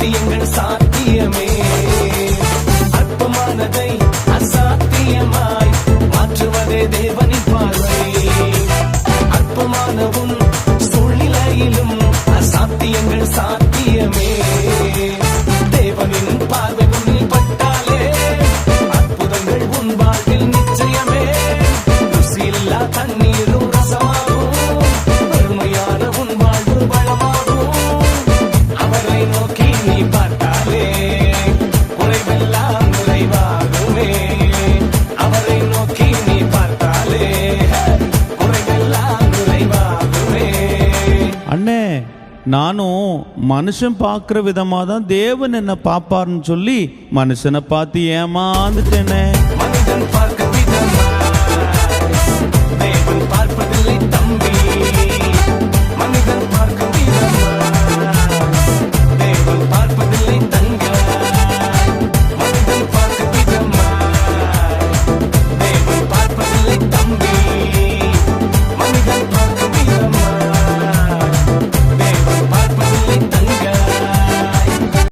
சாத்தியங்கள் சாத்தியமே. அற்பமானதை அசாத்தியமாய் மாற்றுவதே தேவனின் பார்வை. அற்பமான உன் சூழ்நிலையிலும் அசாத்தியங்கள் சாத்தியமே. தேவனின் பார்வை உன்னில் பட்டாலே அற்புதங்கள் உன் வாழ்வில் நிச்சயமே. ருசியில்லா தண்ணீரும் ரசமாகும், பெருமையான உன் வாழ்வு வளமாகும். அவரை நோக்கி நீ பார்த்தாலே குறைவெல்லாம் நிறைவாகுமே. அவரை நோக்கி நீ பார்த்தாலே குறைவெல்லாம் நிறைவாகுமே. அண்ணே, நானும் மனுஷன் பார்க்குற விதமாக தான் தேவன் என்ன பார்ப்பார்னு சொல்லி மனுஷனை பார்த்து ஏமாந்துட்டேனே.